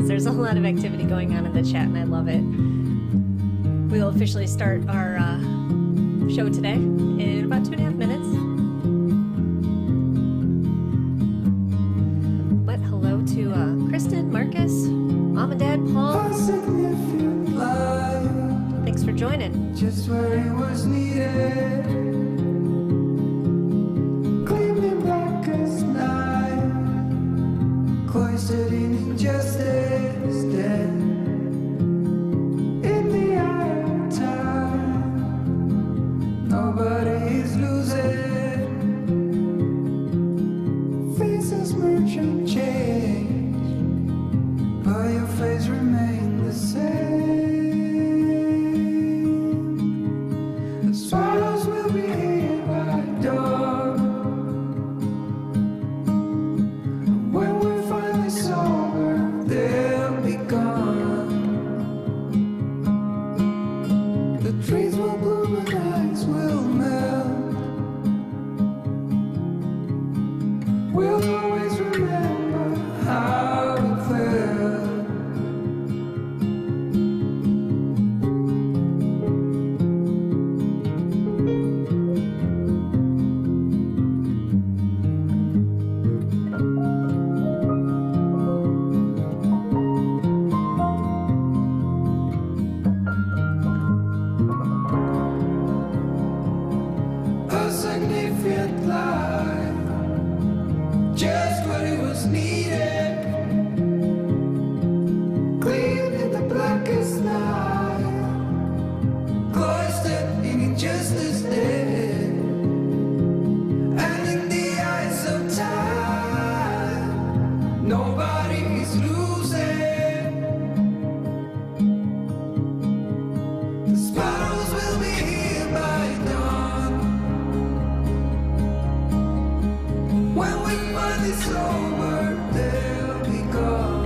Yes, there's a lot of activity going on in the chat, and I love it. We will officially start our show today in about 2.5 minutes. But hello to Kristen, Marcus, Mom and Dad, Paul. Thanks for joining. Just where it was needed. Gleaming black as night. Cloistered in injustice, dead in the eye of time. Nobody is losing. Faces merge and change, but your face remains the same. The swallows will be here by dawn. When we're finally sober, they'll be gone. The trees will bloom and ice will melt. We'll always remember how it felt. A significant life, just what it was needed. Clean in the blackest night, cloistered in injustice dead, and in the eyes of time, nobody is losing. The sparrows will be here by dawn. When we find it's over, they'll be gone.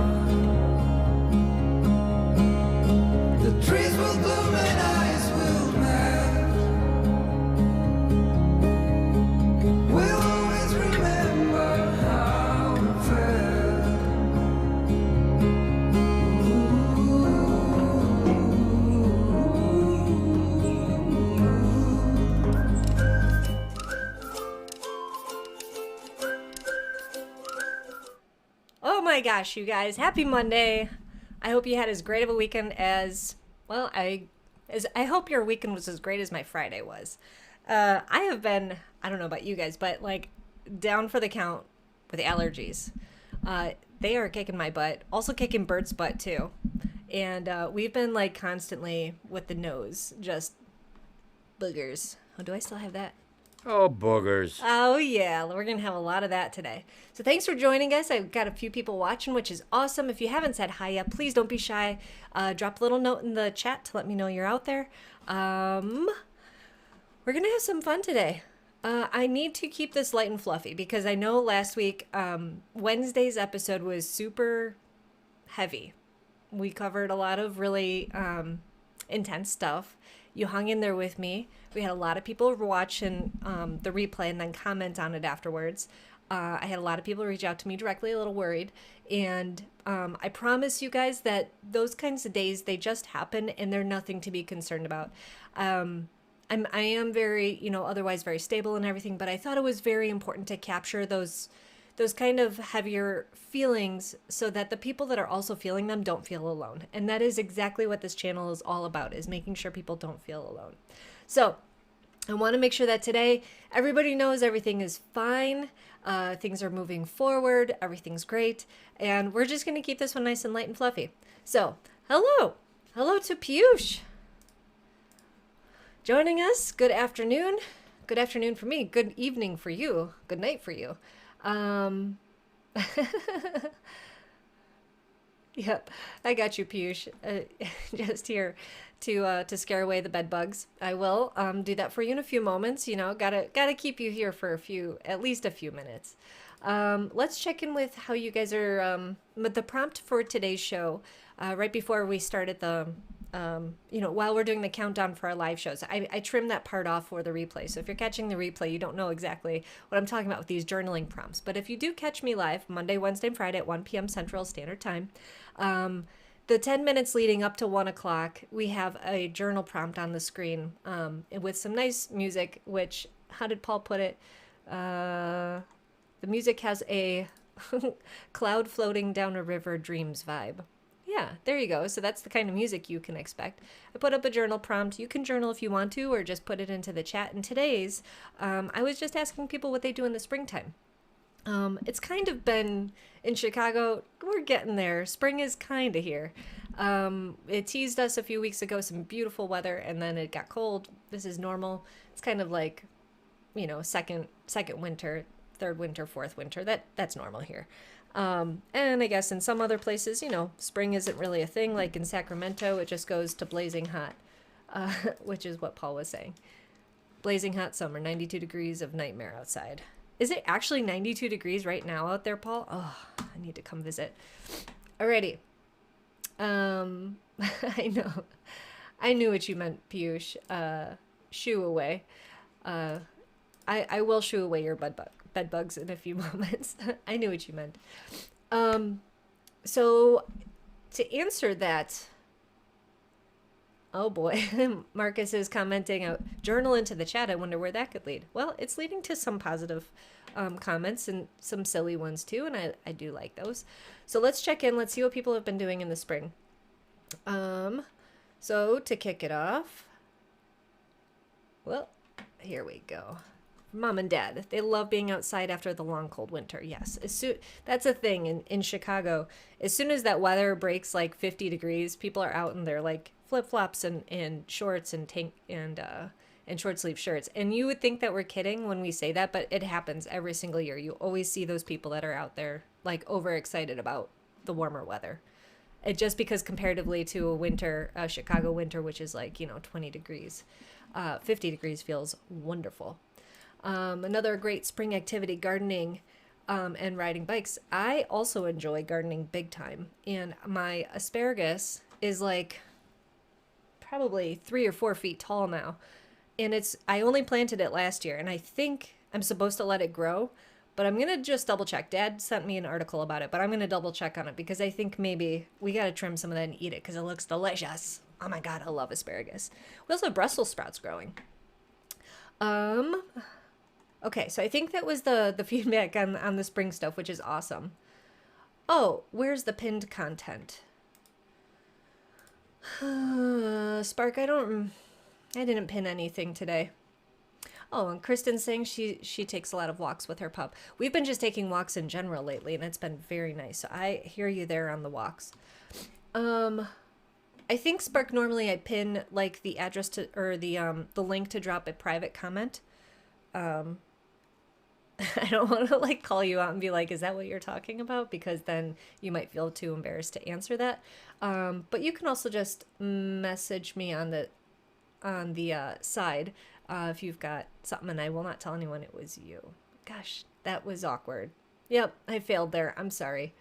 The trees will bloom and ice will melt. We'll always remember how it felt. Oh my gosh, you guys, happy Monday. I hope you had as great of a weekend as, well, I hope your weekend was as great as my Friday was. I have been, I don't know about you guys, but like down for the count with allergies. They are kicking my butt, also kicking Bert's butt too. And we've been like constantly with the nose, just boogers. Oh, do I still have that? Oh, boogers. Oh, yeah. We're going to have a lot of that today. So thanks for joining us. I've got a few people watching, which is awesome. If you haven't said hi yet, please don't be shy. Drop a little note in the chat to let me know you're out there. We're going to have some fun today. I need to keep this light and fluffy because I know last week, Wednesday's episode was super heavy. We covered a lot of really intense stuff. You hung in there with me. We had a lot of people watching the replay and then comment on it afterwards. I had a lot of people reach out to me directly, a little worried. And I promise you guys that those kinds of days, they just happen and they're nothing to be concerned about. I am very, otherwise very stable and everything, but I thought it was very important to capture those kind of heavier feelings so that the people that are also feeling them don't feel alone. And that is exactly what this channel is all about, is making sure people don't feel alone. So I want to make sure that today everybody knows everything is fine. Things are moving forward. Everything's great. And we're just going to keep this one nice and light and fluffy. So hello. Hello to Piyush joining us. Good afternoon. Good afternoon for me. Good evening for you. Good night for you. Yep, I got you, Piyush. Just here to scare away the bed bugs. I will do that for you in a few moments. Gotta keep you here for at least a few minutes. Let's check in with how you guys are. With the prompt for today's show, right before we started the while we're doing the countdown for our live shows. I trim that part off for the replay. So if you're catching the replay, you don't know exactly what I'm talking about with these journaling prompts. But if you do catch me live Monday, Wednesday, and Friday at 1 p.m. Central Standard Time, the 10 minutes leading up to 1 o'clock, we have a journal prompt on the screen with some nice music, which, how did Paul put it? The music has a cloud floating down a river dreams vibe. Yeah, there you go. So that's the kind of music you can expect. I put up a journal prompt. You can journal if you want to, or just put it into the chat. And today's, I was just asking people what they do in the springtime. It's kind of been in Chicago. We're getting there. Spring is kind of here. It teased us a few weeks ago, some beautiful weather, and then it got cold. This is normal. It's kind of like, second winter, third winter, fourth winter. That's normal here. And I guess in some other places, spring isn't really a thing. Like in Sacramento, it just goes to blazing hot, which is what Paul was saying. Blazing hot summer, 92 degrees of nightmare outside. Is it actually 92 degrees right now out there, Paul? Oh, I need to come visit. Alrighty. I know. I knew what you meant, Piyush. Shoo away. I will shoo away your bed bugs in a few moments. I knew what you meant. So to answer that, oh boy, Marcus is commenting out, journal into the chat. I wonder where that could lead. Well, it's leading to some positive comments and some silly ones too, and I do like those. So let's check in. Let's see what people have been doing in the spring. So to kick it off, well, here we go. Mom and Dad, they love being outside after the long, cold winter. Yes, that's a thing in Chicago. As soon as that weather breaks like 50 degrees, people are out in their like flip-flops and shorts and tank and short sleeve shirts. And you would think that we're kidding when we say that, but it happens every single year. You always see those people that are out there like overexcited about the warmer weather. It just because comparatively to a Chicago winter, which is like 20 degrees, 50 degrees feels wonderful. Another great spring activity, gardening and riding bikes. I also enjoy gardening big time. And my asparagus is like probably 3 or 4 feet tall now. And I only planted it last year, and I think I'm supposed to let it grow, but I'm going to just double check. Dad sent me an article about it, but I'm going to double check on it because I think maybe we got to trim some of that and eat it because it looks delicious. Oh my God, I love asparagus. We also have Brussels sprouts growing. Okay, so I think that was the feedback on the spring stuff, which is awesome. Oh, where's the pinned content? Spark, I didn't pin anything today. Oh, and Kristen's saying she takes a lot of walks with her pup. We've been just taking walks in general lately, and it's been very nice. So I hear you there on the walks. I think Spark, normally I pin like the address to, or the link to drop a private comment. I don't want to like call you out and be like, is that what you're talking about? Because then you might feel too embarrassed to answer that. But you can also just message me on the side if you've got something, and I will not tell anyone it was you. Gosh, that was awkward. Yep, I failed there. I'm sorry.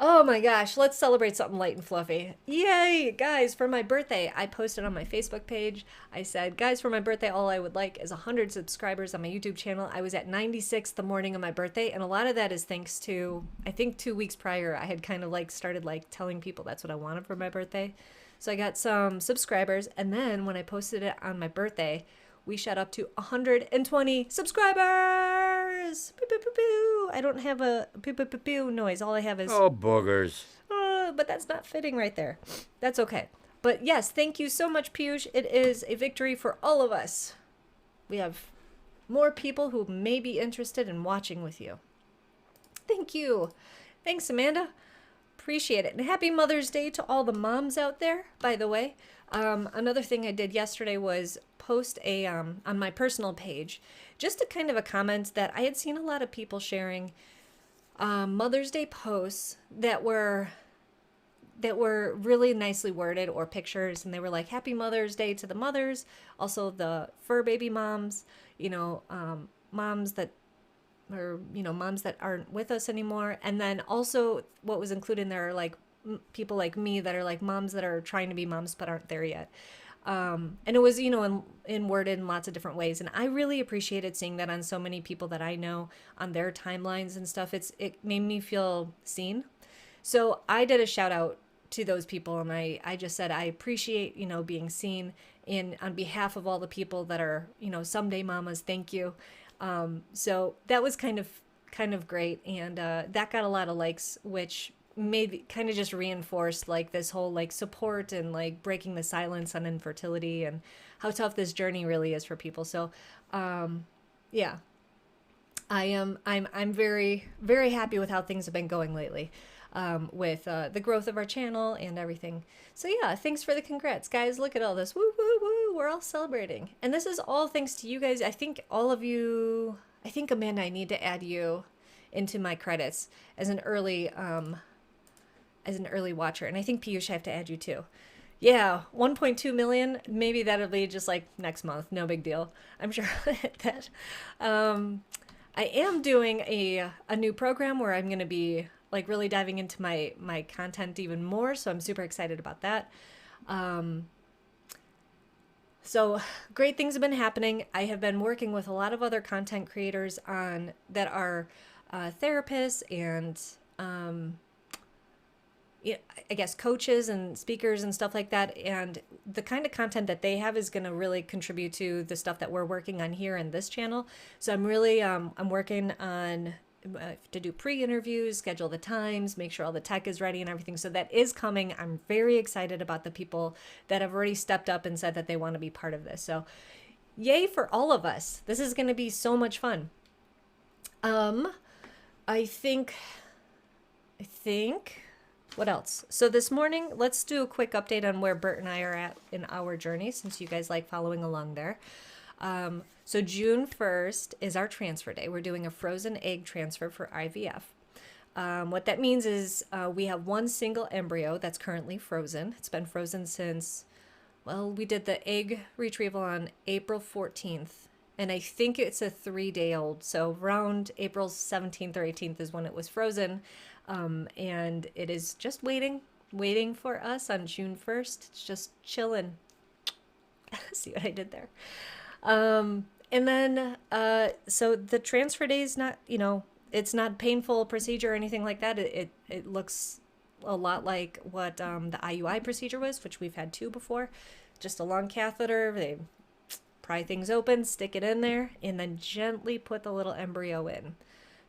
Oh my gosh, let's celebrate something light and fluffy. Yay, guys, for my birthday, I posted on my Facebook page. I said, guys, for my birthday, all I would like is 100 subscribers on my YouTube channel. I was at 96 the morning of my birthday, and a lot of that is thanks to, I think 2 weeks prior, I had kind of like started like telling people that's what I wanted for my birthday. So I got some subscribers, and then when I posted it on my birthday, we shot up to 120 subscribers. Pew, pew, pew, pew. I don't have a pew, pew, pew, pew noise. All I have is... Oh, boogers. But that's not fitting right there. That's okay. But yes, thank you so much, Piyush. It is a victory for all of us. We have more people who may be interested in watching with you. Thank you. Thanks, Amanda. Appreciate it. And happy Mother's Day to all the moms out there, by the way. Another thing I did yesterday was post on my personal page, just a kind of a comment that I had seen a lot of people sharing Mother's Day posts that were really nicely worded, or pictures, and they were like, Happy Mother's Day to the mothers, also the fur baby moms, moms that moms that aren't with us anymore. And then also what was included in there are like people like me that are like moms that are trying to be moms but aren't there yet. And it was, in worded in lots of different ways. And I really appreciated seeing that on so many people that I know on their timelines and stuff. It made me feel seen. So I did a shout out to those people, and I just said I appreciate, being seen, in on behalf of all the people that are, someday mamas, thank you. So that was kind of great, and that got a lot of likes, which made kind of just reinforced like this whole like support and like breaking the silence on infertility and how tough this journey really is for people. So yeah, I'm very, very happy with how things have been going lately, with the growth of our channel and everything. So yeah, thanks for the congrats, guys. Look at all this. Woo, woo, woo. We're all celebrating. And this is all thanks to you guys. I think all of you, I think Amanda, I need to add you into my credits as an early watcher. And I think Piyush, I have to add you too. Yeah, 1.2 million. Maybe that'll be just like next month. No big deal. I'm sure I'll hit that. I am doing a new program where I'm going to be like really diving into my content even more. So I'm super excited about that. So great things have been happening. I have been working with a lot of other content creators that are therapists and I guess coaches and speakers and stuff like that. And the kind of content that they have is going to really contribute to the stuff that we're working on here in this channel. So I'm really, I'm working on to do pre-interviews, schedule the times, make sure all the tech is ready and everything. So that is coming. I'm very excited about the people that have already stepped up and said that they want to be part of this. So yay for all of us. This is going to be so much fun. I think, what else? So this morning, let's do a quick update on where Bert and I are at in our journey, since you guys like following along there. So June 1st is our transfer day. We're doing a frozen egg transfer for IVF. What that means is we have one single embryo that's currently frozen. It's been frozen since, well, we did the egg retrieval on April 14th. And I think it's a 3-day-old. So around April 17th or 18th is when it was frozen. And it is just waiting for us on June 1st. It's just chilling. See what I did there? And then, so the transfer day is not, it's not painful procedure or anything like that. It looks a lot like what the IUI procedure was, which we've had 2 before. Just a long catheter. They pry things open, stick it in there, and then gently put the little embryo in.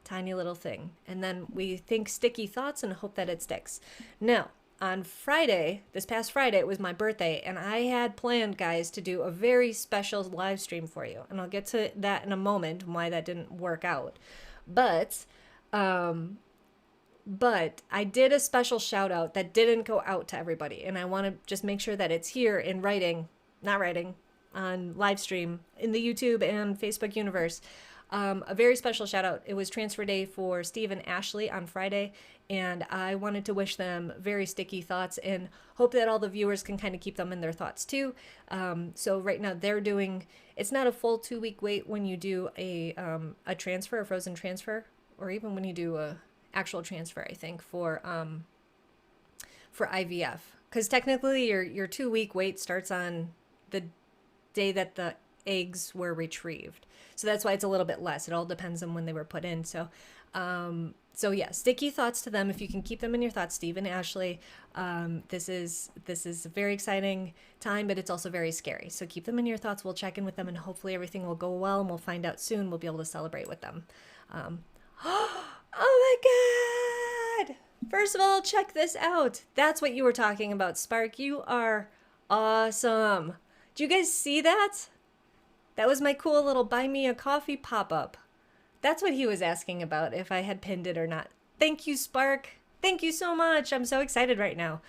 Tiny little thing. And then we think sticky thoughts and hope that it sticks. Now, on Friday, this past Friday, it was my birthday, and I had planned, guys, to do a very special live stream for you. And I'll get to that in a moment, why that didn't work out. But I did a special shout out that didn't go out to everybody. And I want to just make sure that it's here in on live stream in the YouTube and Facebook universe. A very special shout out. It was transfer day for Steve and Ashley on Friday, and I wanted to wish them very sticky thoughts and hope that all the viewers can kind of keep them in their thoughts too. So right now they're doing, it's not a full 2-week wait when you do a transfer, a frozen transfer, or even when you do a actual transfer, I think, for IVF. Because technically your 2-week wait starts on the day that the eggs were retrieved. So that's why it's a little bit less. It all depends on when they were put in. So yeah, sticky thoughts to them. If you can keep them in your thoughts, Steve and Ashley, this is a very exciting time, but it's also very scary. So keep them in your thoughts. We'll check in with them and hopefully everything will go well and we'll find out soon. We'll be able to celebrate with them. Oh my God. First of all, check this out. That's what you were talking about, Spark. You are awesome. Do you guys see that? That was my cool little buy me a coffee pop-up. That's what he was asking about, if I had pinned it or not. Thank you, Spark. Thank you so much. I'm so excited right now.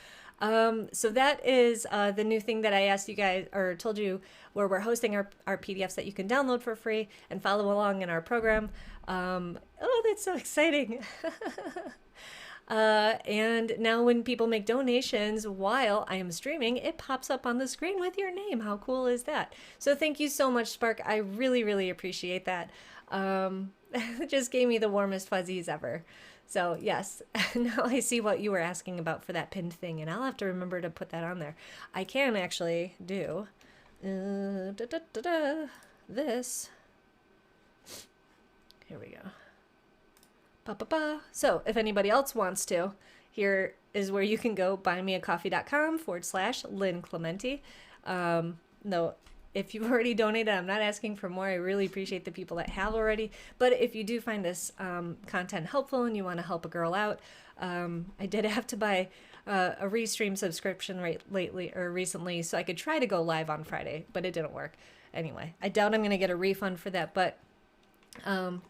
So that is the new thing that I asked you guys, or told you, where we're hosting our PDFs that you can download for free and follow along in our program. Oh, that's so exciting. And now when people make donations while I am streaming, it pops up on the screen with your name. How cool is that? So thank you so much, Spark. I really, really appreciate that. It just gave me the warmest fuzzies ever. So yes, now I see what you were asking about for that pinned thing, and I'll have to remember to put that on there. I can actually do this. Here we go. Ba-ba-ba. So if anybody else wants to, here is where you can go, buymeacoffee.com/Lynn Clementi. No, if you've already donated, I'm not asking for more. I really appreciate the people that have already. But if you do find this content helpful and you want to help a girl out, I did have to buy a Restream subscription recently, so I could try to go live on Friday, but it didn't work. Anyway, I doubt I'm going to get a refund for that, but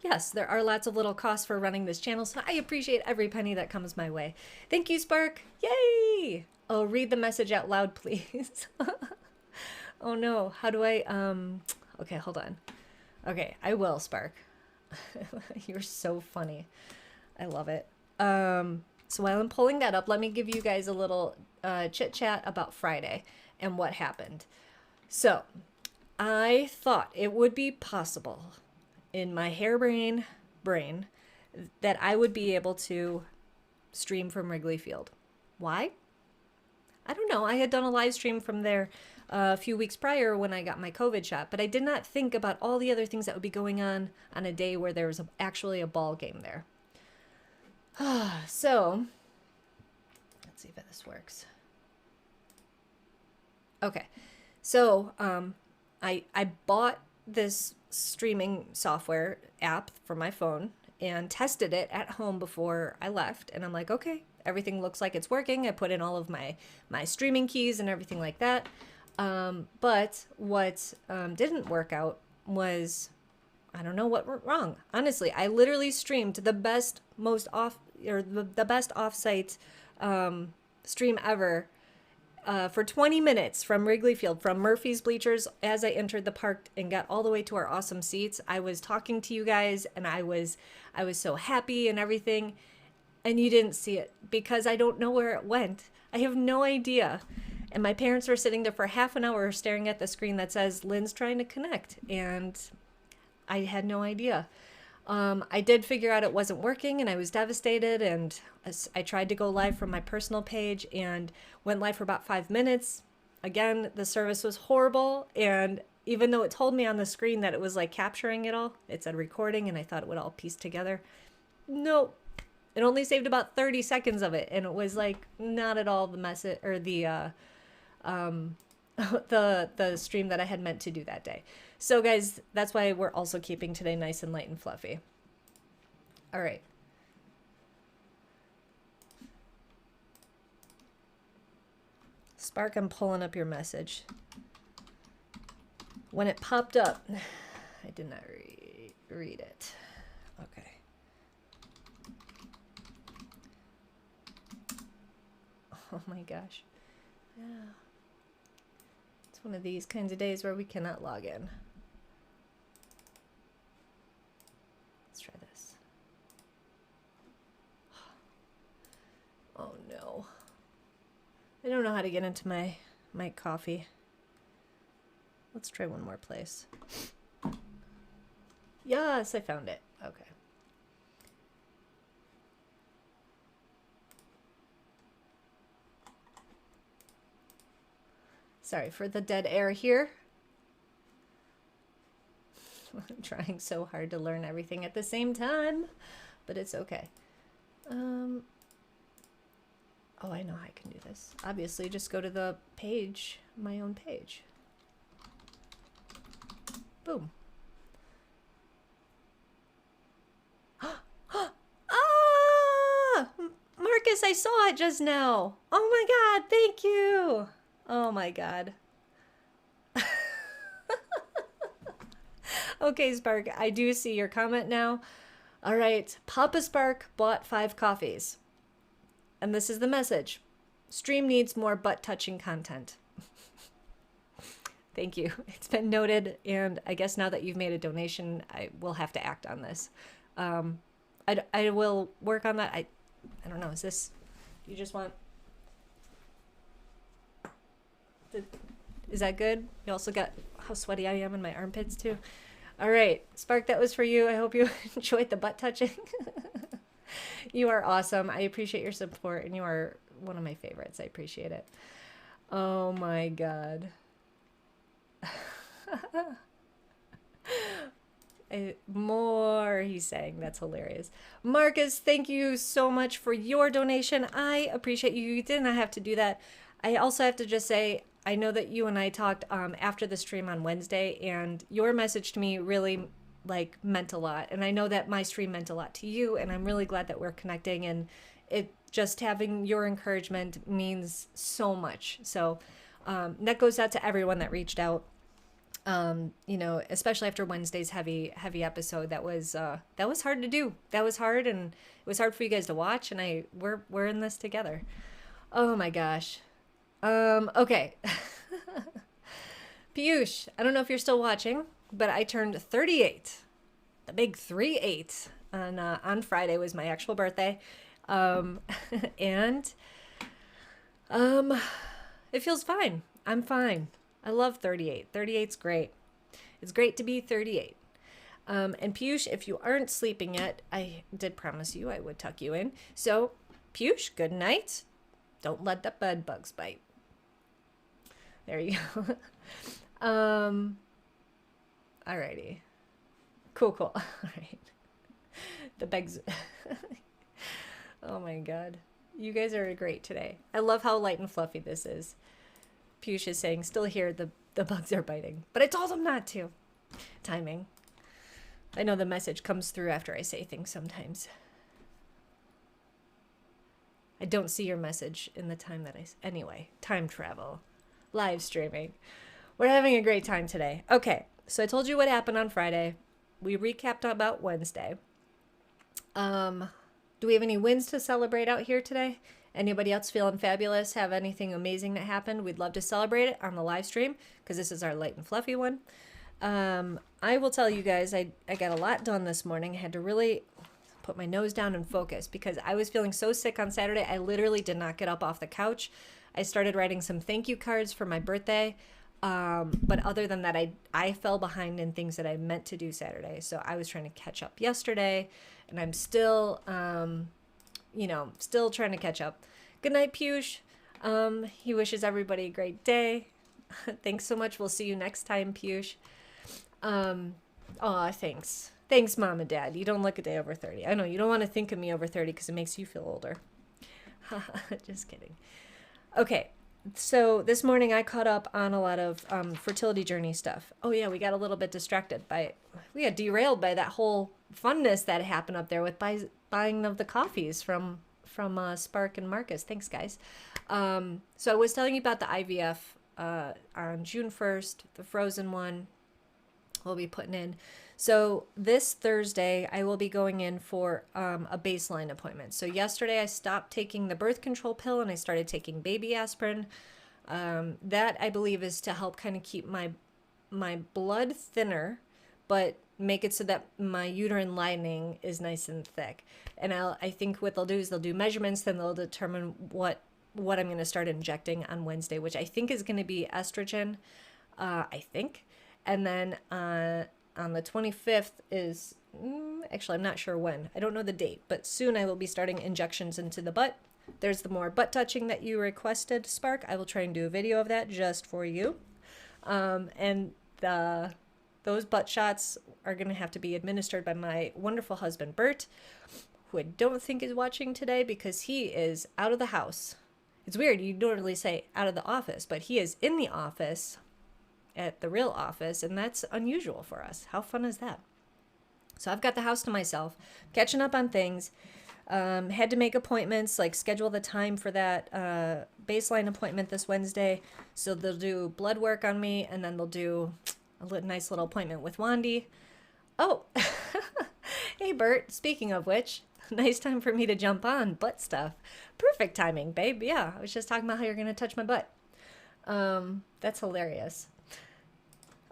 yes, there are lots of little costs for running this channel, so I appreciate every penny that comes my way. Thank you, Spark. Yay! Oh, read the message out loud, please. Oh no, how do I, okay, hold on. Okay, I will, Spark. You're so funny. I love it. So while I'm pulling that up, let me give you guys a little chit chat about Friday and what happened. So I thought it would be possible in my harebrained brain that I would be able to stream from Wrigley Field. Why? I don't know. I had done a live stream from there a few weeks prior when I got my COVID shot, but I did not think about all the other things that would be going on a day where there was actually a ball game there. So, let's see if this works. Okay, so I bought this streaming software app for my phone and tested it at home before I left, and I'm like, okay, everything looks like it's working. I put in all of my streaming keys and everything like that. But what didn't work out was, I don't know what went wrong. Honestly, I literally streamed the best, the best offsite stream ever for 20 minutes from Wrigley Field, from Murphy's bleachers as I entered the park and got all the way to our awesome seats. I was talking to you guys and I was so happy and everything, and you didn't see it because I don't know where it went. I have no idea. And my parents were sitting there for half an hour staring at the screen that says Lynn's trying to connect, and I had no idea. I did figure out it wasn't working, and I was devastated, and I tried to go live from my personal page and went live for about 5 minutes. Again, the service was horrible, and even though it told me on the screen that it was like capturing it all, it said recording, and I thought it would all piece together. Nope. It only saved about 30 seconds of it, and it was like not at all the message or the stream that I had meant to do that day. So guys, that's why we're also keeping today nice and light and fluffy. All right. Spark, I'm pulling up your message. When it popped up, I did not read it. Okay. Oh my gosh. Yeah. It's one of these kinds of days where we cannot log in. Let's try this. Oh no. I don't know how to get into my coffee. Let's try one more place. Yes, I found it. Okay. Sorry for the dead air here. I'm trying so hard to learn everything at the same time, but it's okay. Oh, I know I can do this. Obviously, just go to the page, my own page. Boom. Ah! Marcus, I saw it just now. Oh my God, thank you. Oh my God. Okay, Spark, I do see your comment now. All right, Papa Spark bought 5 coffees. And this is the message. Stream needs more butt-touching content. Thank you. It's been noted, and I guess now that you've made a donation, I will have to act on this. I will work on that. I don't know. Is this... You just want... Is that good? You also got how sweaty I am in my armpits, too. All right. Spark, that was for you. I hope you enjoyed the butt touching. You are awesome. I appreciate your support, and you are one of my favorites. I appreciate it. Oh my God. More, he's saying. That's hilarious. Marcus, thank you so much for your donation. I appreciate you. You did not have to do that. I also have to just say, I know that you and I talked after the stream on Wednesday, and your message to me really like meant a lot. And I know that my stream meant a lot to you, and I'm really glad that we're connecting, and it just having your encouragement means so much. So that goes out to everyone that reached out. You know, especially after Wednesday's heavy episode, that was hard to do. That was hard, and it was hard for you guys to watch, and we're in this together. Oh my gosh. Okay. Piyush, I don't know if you're still watching, but I turned 38. The big 38 on Friday was my actual birthday. And it feels fine. I'm fine. I love 38. 38's great. It's great to be 38. And Piyush, if you aren't sleeping yet, I did promise you I would tuck you in. So, Piyush, good night. Don't let the bed bugs bite. There you go. Alrighty. Cool. All right. The bugs. Oh my God. You guys are great today. I love how light and fluffy this is. Piyush is saying, still here, the bugs are biting. But I told them not to. Timing. I know the message comes through after I say things sometimes. I don't see your message in the time that anyway, time travel. Live streaming. We're having a great time today. Okay, so I told you what happened on Friday. We recapped about Wednesday. Do we have any wins to celebrate out here today? Anybody else feeling fabulous? Have anything amazing that happened? We'd love to celebrate it on the live stream because this is our light and fluffy one. I will tell you guys, I got a lot done this morning. I had to really put my nose down and focus because I was feeling so sick on Saturday. I literally did not get up off the couch. I started writing some thank you cards for my birthday. But other than that, I fell behind in things that I meant to do Saturday. So I was trying to catch up yesterday, and I'm still, still trying to catch up. Good night, Piyush. He wishes everybody a great day. Thanks so much. We'll see you next time, Piyush. Thanks. Thanks, Mom and Dad. You don't look a day over 30. I know you don't want to think of me over 30 because it makes you feel older. Just kidding. Okay. So this morning I caught up on a lot of fertility journey stuff. Oh yeah, we got a little bit distracted we got derailed by that whole funness that happened up there with buying of the coffees from Spark and Marcus. Thanks, guys. So I was telling you about the IVF on June 1st, the frozen one we'll be putting in. So this Thursday, I will be going in for a baseline appointment. So yesterday, I stopped taking the birth control pill and I started taking baby aspirin. That, I believe, is to help kind of keep my blood thinner, but make it so that my uterine lining is nice and thick. And I think what they'll do is they'll do measurements, then they'll determine what I'm going to start injecting on Wednesday, which I think is going to be estrogen, I think. And then on the 25th is, actually, I'm not sure when. I don't know the date, but soon I will be starting injections into the butt. There's the more butt touching that you requested, Spark. I will try and do a video of that just for you. And those butt shots are going to have to be administered by my wonderful husband, Bert, who I don't think is watching today because he is out of the house. It's weird. You normally say out of the office, but he is in the office at the real office, and that's unusual for us. How fun is that? So I've got the house to myself, catching up on things. Had to make appointments, like schedule the time for that baseline appointment this Wednesday. So they'll do blood work on me, and then they'll do a nice little appointment with Wandy. Oh, hey Bert, speaking of which, nice time for me to jump on butt stuff. Perfect timing, babe. Yeah, I was just talking about how you're going to touch my butt. That's hilarious.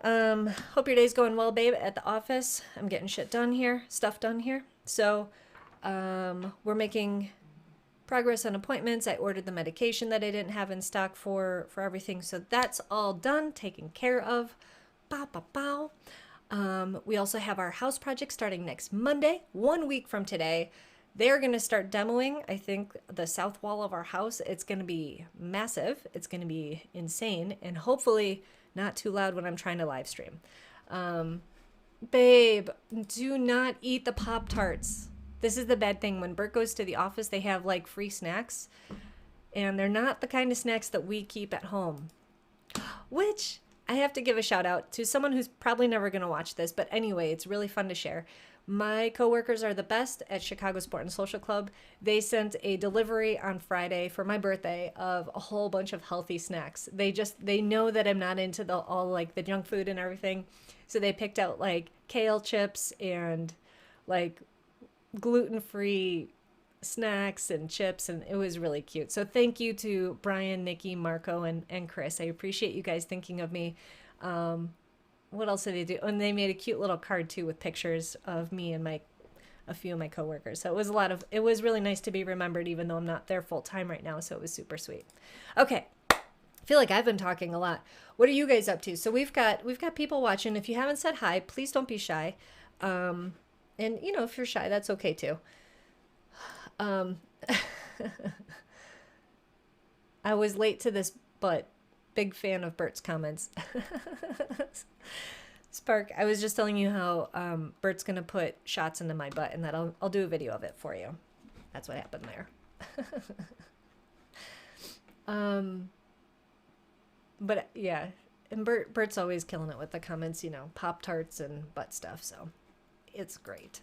Hope your day's going well, babe, at the office. I'm getting stuff done here. So, we're making progress on appointments. I ordered the medication that I didn't have in stock for everything. So that's all done, taken care of. Bow, bow, bow. We also have our house project starting next Monday, 1 week from today. They're going to start demoing, I think, the south wall of our house. It's going to be massive. It's going to be insane, and hopefully not too loud when I'm trying to live stream. Babe, do not eat the Pop-Tarts. This is the bad thing. When Bert goes to the office, they have like free snacks, and they're not the kind of snacks that we keep at home. Which I have to give a shout out to someone who's probably never going to watch this, but anyway, it's really fun to share. My coworkers are the best at Chicago Sport and Social Club. They sent a delivery on Friday for my birthday of a whole bunch of healthy snacks. They know that I'm not into all like the junk food and everything. So they picked out like kale chips and like gluten-free snacks and chips, and it was really cute. So thank you to Brian, Nikki, Marco, and Chris. I appreciate you guys thinking of me. What else did they do? And they made a cute little card too with pictures of me and a few of my coworkers. So it was really nice to be remembered, even though I'm not there full time right now. So it was super sweet. Okay. I feel like I've been talking a lot. What are you guys up to? So we've got people watching. If you haven't said hi, please don't be shy. And if you're shy, that's okay too. I was late to this, but big fan of Bert's comments. Spark, I was just telling you how Bert's gonna put shots into my butt, and that I'll do a video of it for you. That's what happened there. But yeah, and Bert's always killing it with the comments, Pop-Tarts and butt stuff, so it's great.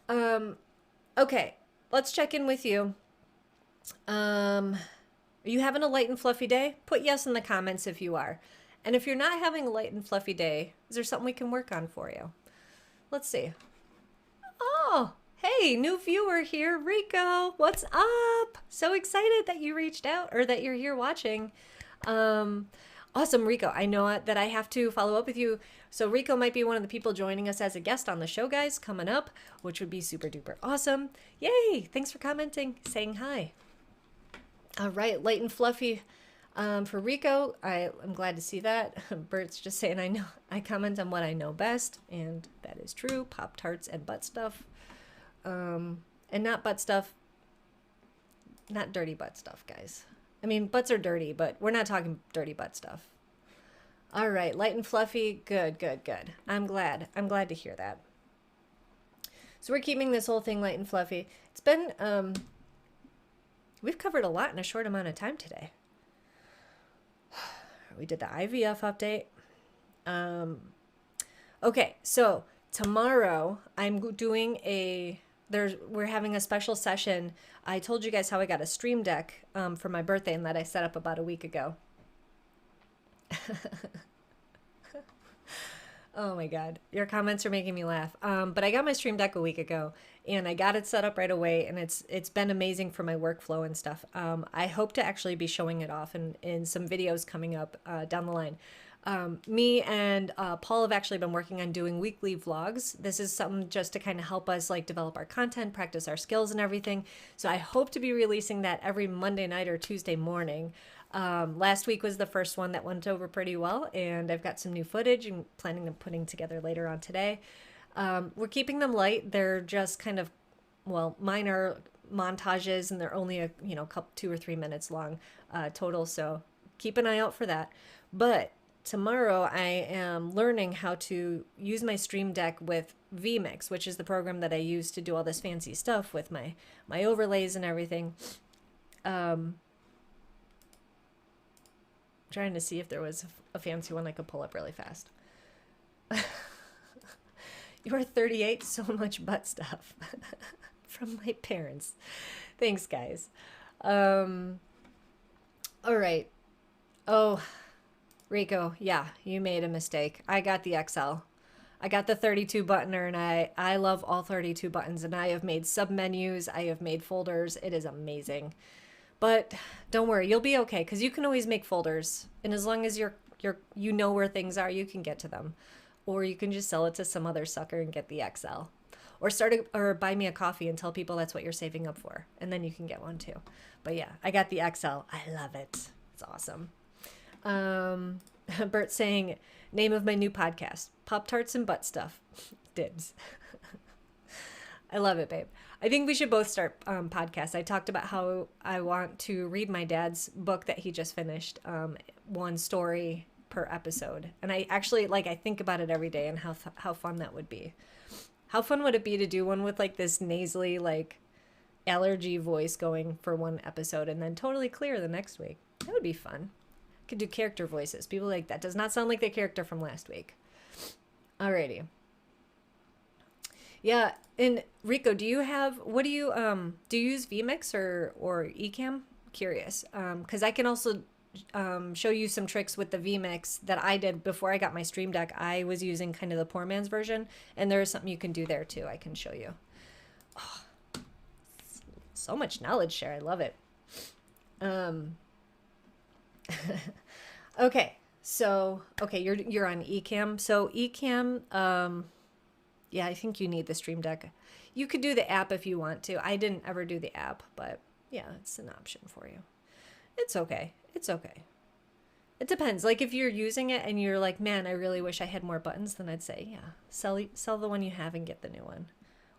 Okay, let's check in with you. Are you having a light and fluffy day? Put yes in the comments if you are. And if you're not having a light and fluffy day, is there something we can work on for you? Let's see. Oh, hey, new viewer here, Rico. What's up? So excited that you reached out, or that you're here watching. Awesome, Rico. I know that I have to follow up with you. So Rico might be one of the people joining us as a guest on the show, guys, coming up, which would be super duper awesome. Yay! Thanks for commenting, saying hi. All right, light and fluffy for Rico. I'm glad to see that. Bert's just saying I comment on what I know best, and that is true. Pop-Tarts and butt stuff. And not butt stuff. Not dirty butt stuff, guys. I mean, butts are dirty, but we're not talking dirty butt stuff. All right, light and fluffy. Good, good, good. I'm glad to hear that. So we're keeping this whole thing light and fluffy. It's been, we've covered a lot in a short amount of time today. We did the IVF update. Okay, so tomorrow I'm doing we're having a special session. I told you guys how I got a Stream Deck for my birthday, and that I set up about a week ago. Oh my God, your comments are making me laugh. But I got my Stream Deck a week ago, and I got it set up right away, and it's been amazing for my workflow and stuff. I hope to actually be showing it off in some videos coming up down the line. Me and Paul have actually been working on doing weekly vlogs. This is something just to kind of help us like develop our content, practice our skills and everything. So I hope to be releasing that every Monday night or Tuesday morning. Last week was the first one that went over pretty well, and I've got some new footage and planning on putting together later on today. We're keeping them light. They're just kind of, minor montages, and they're only couple 2 or 3 minutes long total. So keep an eye out for that. But tomorrow I am learning how to use my Stream Deck with vMix, which is the program that I use to do all this fancy stuff with my overlays and everything. Trying to see if there was a fancy one I could pull up really fast. You are 38, so much butt stuff from my parents. Thanks, guys. All right. Oh, Rico, yeah, you made a mistake. I got the XL. I got the 32 buttoner, and I love all 32 buttons, and I have made submenus. I have made folders. It is amazing. But don't worry, you'll be okay, because you can always make folders. And as long as you know where things are, you can get to them. Or you can just sell it to some other sucker and get the XL. Or buy me a coffee and tell people that's what you're saving up for. And then you can get one too. But yeah, I got the XL. I love it. It's awesome. Bert saying, name of my new podcast, Pop-Tarts and Butt Stuff. Dibs. I love it, babe. I think we should both start podcasts. I talked about how I want to read my dad's book that he just finished, one story per episode. And I actually, like, I think about it every day and how fun that would be. How fun would it be to do one with, like, this nasally, like, allergy voice going for one episode and then totally clear the next week? That would be fun. Could do character voices. People like that does not sound like the character from last week. Alrighty. Yeah, and Rico, do you use vMix or Ecamm? Curious, because I can also show you some tricks with the vMix that I did before I got my Stream Deck. I was using kind of the poor man's version, and there is something you can do there too. I can show you. Oh, so much knowledge share. I love it. Okay, you're on Ecamm. So Ecamm, yeah, I think you need the Stream Deck. You could do the app if you want to. I didn't ever do the app, but yeah, it's an option for you. It's okay. It's okay. It depends. Like if you're using it and you're like, man, I really wish I had more buttons, then I'd say, yeah, sell the one you have and get the new one.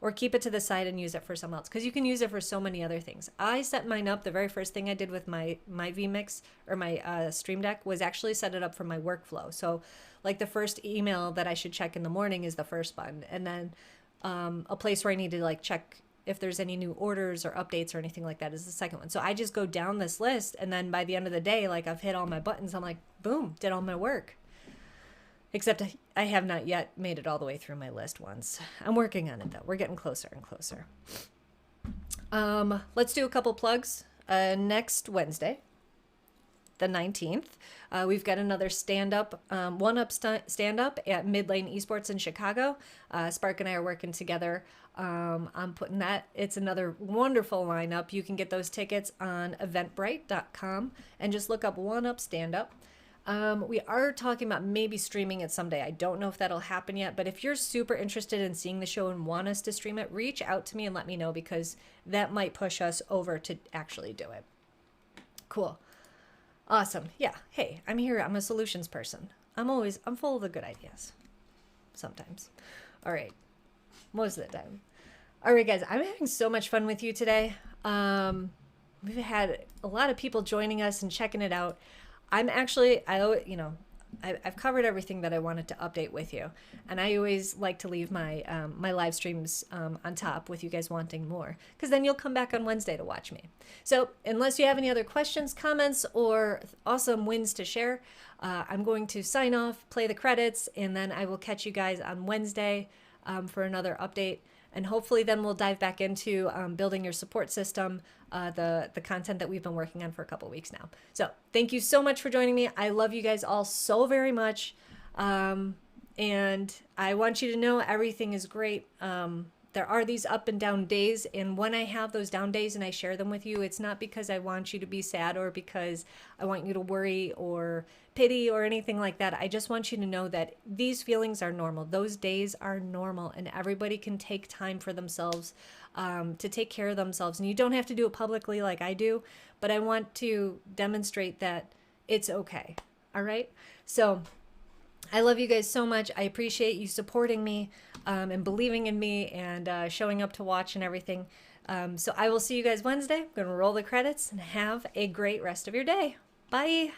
Or keep it to the side and use it for something else, because you can use it for so many other things. I set mine up. The very first thing I did with my vMix or my Stream Deck was actually set it up for my workflow. So like the first email that I should check in the morning is the first button. And then a place where I need to like check if there's any new orders or updates or anything like that is the second one. So I just go down this list, and then by the end of the day, like I've hit all my buttons. I'm like, boom, did all my work. Except I have not yet made it all the way through my list once. I'm working on it though. We're getting closer and closer. Let's do a couple plugs. Next Wednesday, the 19th, we've got another stand-up, stand-up at Midlane Esports in Chicago. Spark and I are working together. I'm putting that. It's another wonderful lineup. You can get those tickets on eventbrite.com and just look up One Up Stand Up. We are talking about maybe streaming it someday. I don't know if that'll happen yet, but if you're super interested in seeing the show and want us to stream it, reach out to me and let me know, because that might push us over to actually do it. Cool. Awesome. Yeah. Hey, I'm here. I'm a solutions person. I'm full of the good ideas. Sometimes. All right. Most of the time. All right, guys, I'm having so much fun with you today. We've had a lot of people joining us and checking it out. I've covered everything that I wanted to update with you, and I always like to leave my my live streams on top with you guys wanting more, because then you'll come back on Wednesday to watch me. So unless you have any other questions, comments, or awesome wins to share, I'm going to sign off, play the credits, and then I will catch you guys on Wednesday for another update. And hopefully then we'll dive back into building your support system, the content that we've been working on for a couple weeks now. So thank you so much for joining me. I love you guys all so very much. And I want you to know everything is great. There are these up and down days. And when I have those down days and I share them with you, it's not because I want you to be sad or because I want you to worry or pity or anything like that. I just want you to know that these feelings are normal. Those days are normal, and everybody can take time for themselves to take care of themselves. And you don't have to do it publicly like I do, but I want to demonstrate that it's okay. All right? So I love you guys so much. I appreciate you supporting me and believing in me and showing up to watch and everything. So I will see you guys Wednesday. I'm going to roll the credits and have a great rest of your day. Bye.